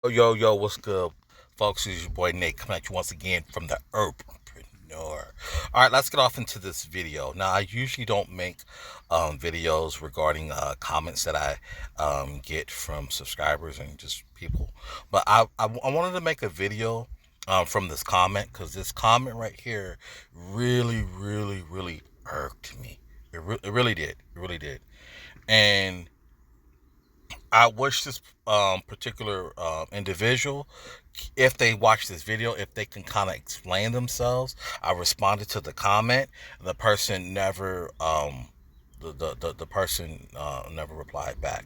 Yo, what's good, folks? It's your boy Nate coming at you once again from the Herpreneur. All right, let's get off into this video. Now, I usually don't make videos regarding comments that I get from subscribers and just people, but I wanted to make a video from this comment because this comment right here really irked me. It really did. It really did. And I wish this particular individual, if they watch this video, if they can kind of explain themselves. I responded to the comment. The person never, the person never replied back.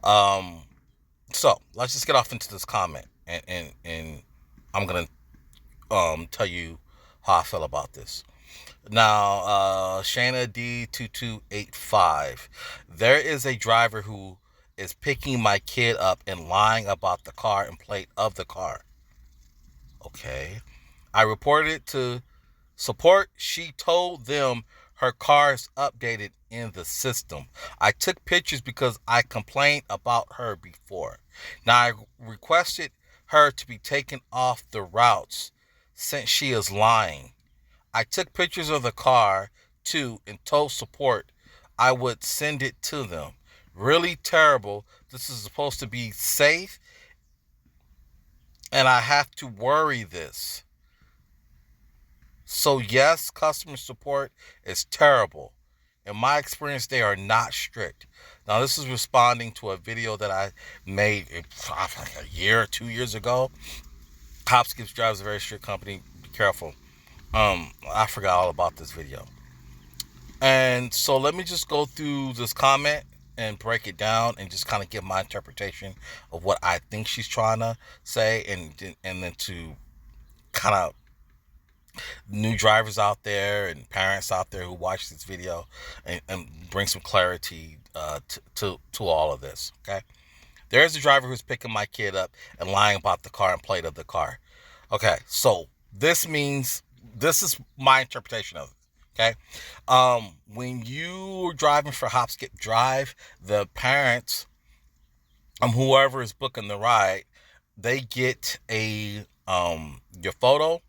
Um, so let's just get off into this comment, and I'm gonna tell you how I feel about this. Now, Shana D2285. There is a driver who is picking my kid up and lying about the car and plate of the car. Okay. I reported it to support. She told them her car is updated in the system. I took pictures because I complained about her before. Now, I requested her to be taken off the routes since she is lying. I took pictures of the car too and told support I would send it to them. Really terrible. This is supposed to be safe and I have to worry this. So yes, customer support is terrible. In my experience, they are not strict. Now, this is responding to a video that I made like a year or 2 years ago. Hopskipdrive is a very strict company. Be careful. I forgot all about this video. And so let me just go through this comment and break it down and just kind of give my interpretation of what I think she's trying to say, and then to kind of new drivers out there and parents out there who watch this video and bring some clarity to all of this. Okay, there's a driver who's picking my kid up and lying about the car and plate of the car. Okay, so this means, this is my interpretation of it. Okay, when you are driving for Hopskipdrive, the parents, whoever is booking the ride, they get a your photo.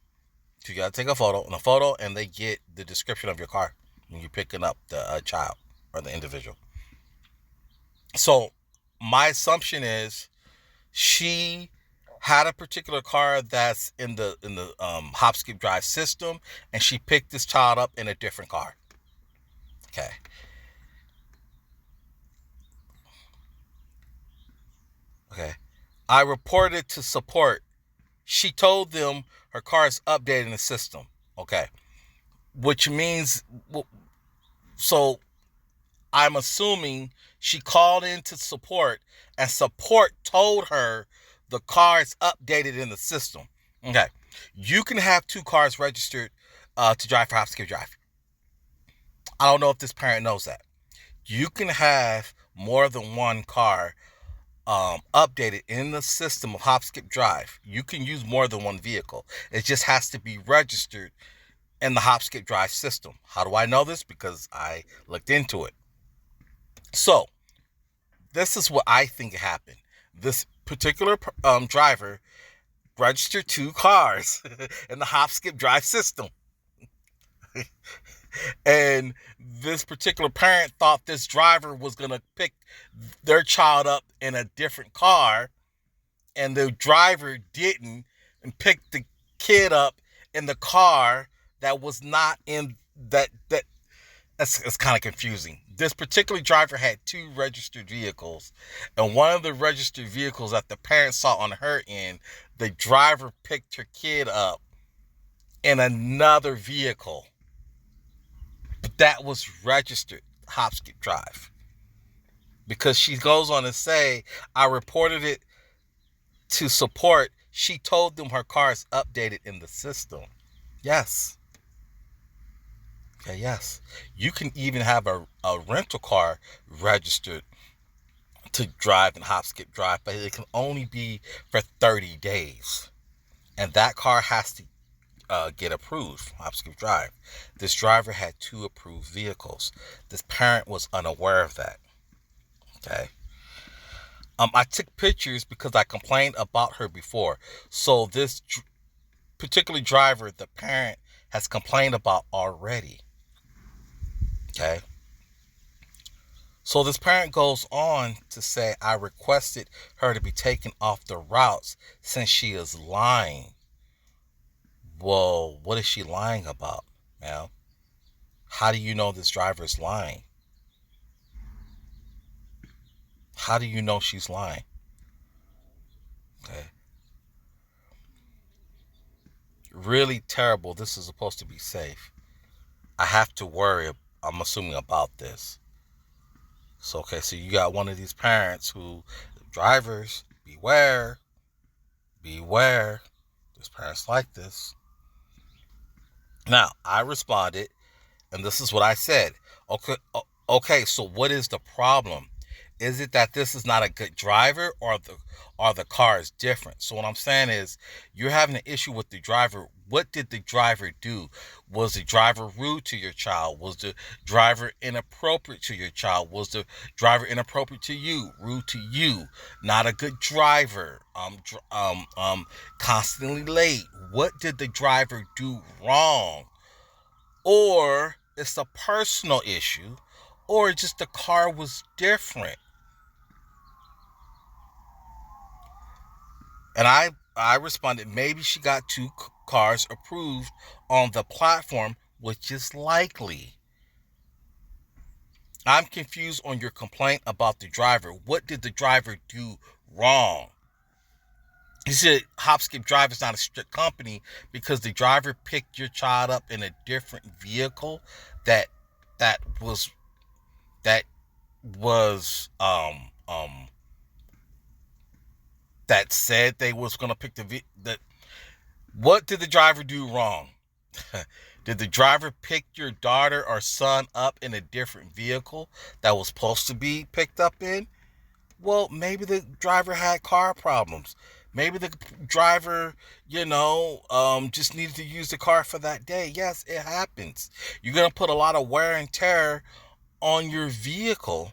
So you gotta take a photo, and they get the description of your car when you're picking up the child or the individual. So my assumption is she had a particular car that's in the Hopskipdrive system, and she picked this child up in a different car. Okay. Okay. I reported to support. She told them her car is updated in the system. Okay. Which means, so I'm assuming she called into support and support told her the car is updated in the system. Okay. You can have two cars registered to drive for Hopskipdrive. I don't know if this parent knows that. You can have more than one car updated in the system of Hopskipdrive. You can use more than one vehicle. It just has to be registered in the Hopskipdrive system. How do I know this? Because I looked into it. So this is what I think happened. This particular driver registered two cars in the Hopskipdrive system. And this particular parent thought this driver was going to pick their child up in a different car, and the driver didn't, and picked the kid up in the car that was not in it's kind of confusing. This particular driver had two registered vehicles, and one of the registered vehicles that the parent saw on her end, the driver picked her kid up in another vehicle. But that was registered Hopskipdrive. Because she goes on to say, I reported it to support. She told them her car is updated in the system. Yes. Okay, yes. You can even have a rental car registered to drive in Hopskipdrive, but it can only be for 30 days. And that car has to get approved from Hopskipdrive. This driver had two approved vehicles. This parent was unaware of that. Okay. I took pictures because I complained about her before. So this particular driver, the parent has complained about already. Okay. So this parent goes on to say, I requested her to be taken off the routes since she is lying. Well, what is she lying about, man? How do you know this driver is lying? How do you know she's lying? Okay. Really terrible. This is supposed to be safe. I have to worry, I'm assuming, about this. So, okay, so you got one of these parents who, drivers, beware, beware. There's parents like this. Now, I responded, and this is what I said. Okay, so what is the problem? Is it that this is not a good driver, or the car is different? So what I'm saying is, you're having an issue with the driver. What did the driver do? Was the driver rude to your child? Was the driver inappropriate to your child? Was the driver inappropriate to you? Rude to you? Not a good driver. Constantly late. What did the driver do wrong? Or it's a personal issue, or just the car was different. And I responded, maybe she got two cars approved on the platform, which is likely. I'm confused on your complaint about the driver. What did the driver do wrong? He said Hopskipdrive is not a strict company because the driver picked your child up in a different vehicle that was that was that said they was gonna pick the. What did the driver do wrong? Did the driver pick your daughter or son up in a different vehicle that was supposed to be picked up in? Well, maybe the driver had car problems. Maybe the driver, just needed to use the car for that day. Yes, it happens. You're going to put a lot of wear and tear on your vehicle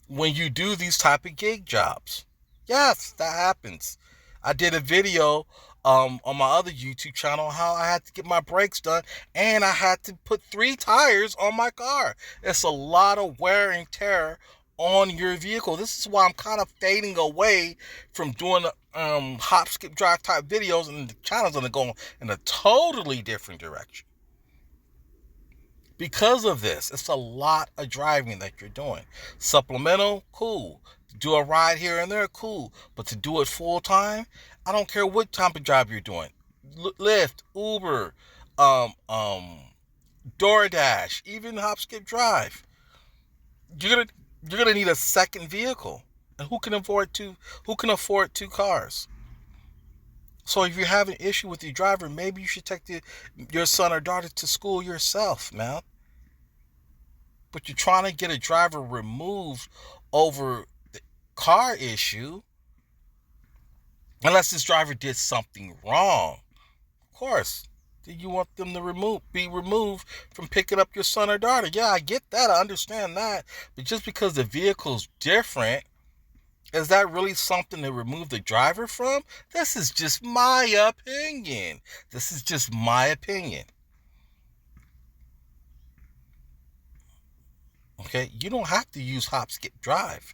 when you do these type of gig jobs. Yes, that happens. I did a video on my other YouTube channel how I had to get my brakes done, and I had to put 3 tires on my car. It's a lot of wear and tear on your vehicle. This is why I'm kind of fading away from doing hop, skip, drive type videos, and the channel's going to go in a totally different direction. Because of this, it's a lot of driving that you're doing. Supplemental, cool. Do a ride here and there, cool. But to do it full time, I don't care what type of job you're doing. Lyft, Uber, DoorDash, even Hopskipdrive. You're gonna need a second vehicle. And who can afford 2 cars? So if you have an issue with your driver, maybe you should take your son or daughter to school yourself, man. But you're trying to get a driver removed over the car issue, unless this driver did something wrong. Of course, do you want them to be removed from picking up your son or daughter? Yeah, I get that. I understand that. But just because the vehicle's different, is that really something to remove the driver from? This is just my opinion. This is just my opinion. Okay? You don't have to use Hopskipdrive.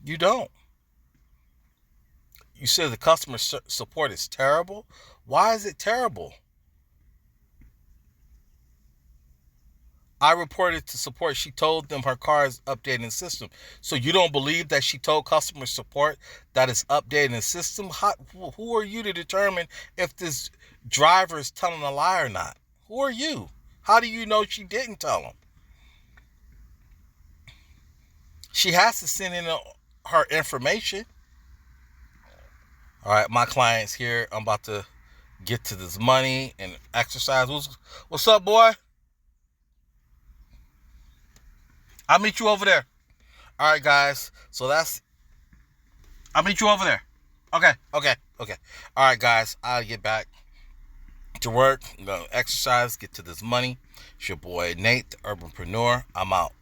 You don't. You said the customer support is terrible. Why is it terrible? I reported to support. She told them her car is updating the system. So you don't believe that she told customer support that it's updating the system? Who are you to determine if this driver is telling a lie or not? Who are you? How do you know she didn't tell them? She has to send in her information. All right, my client's here. I'm about to get to this money and exercise. What's up, boy? I'll meet you over there. All right, guys. So I'll meet you over there. Okay. All right, guys. I'll get back to work. I'm going to exercise, get to this money. It's your boy, Nate, the Urbanpreneur. I'm out.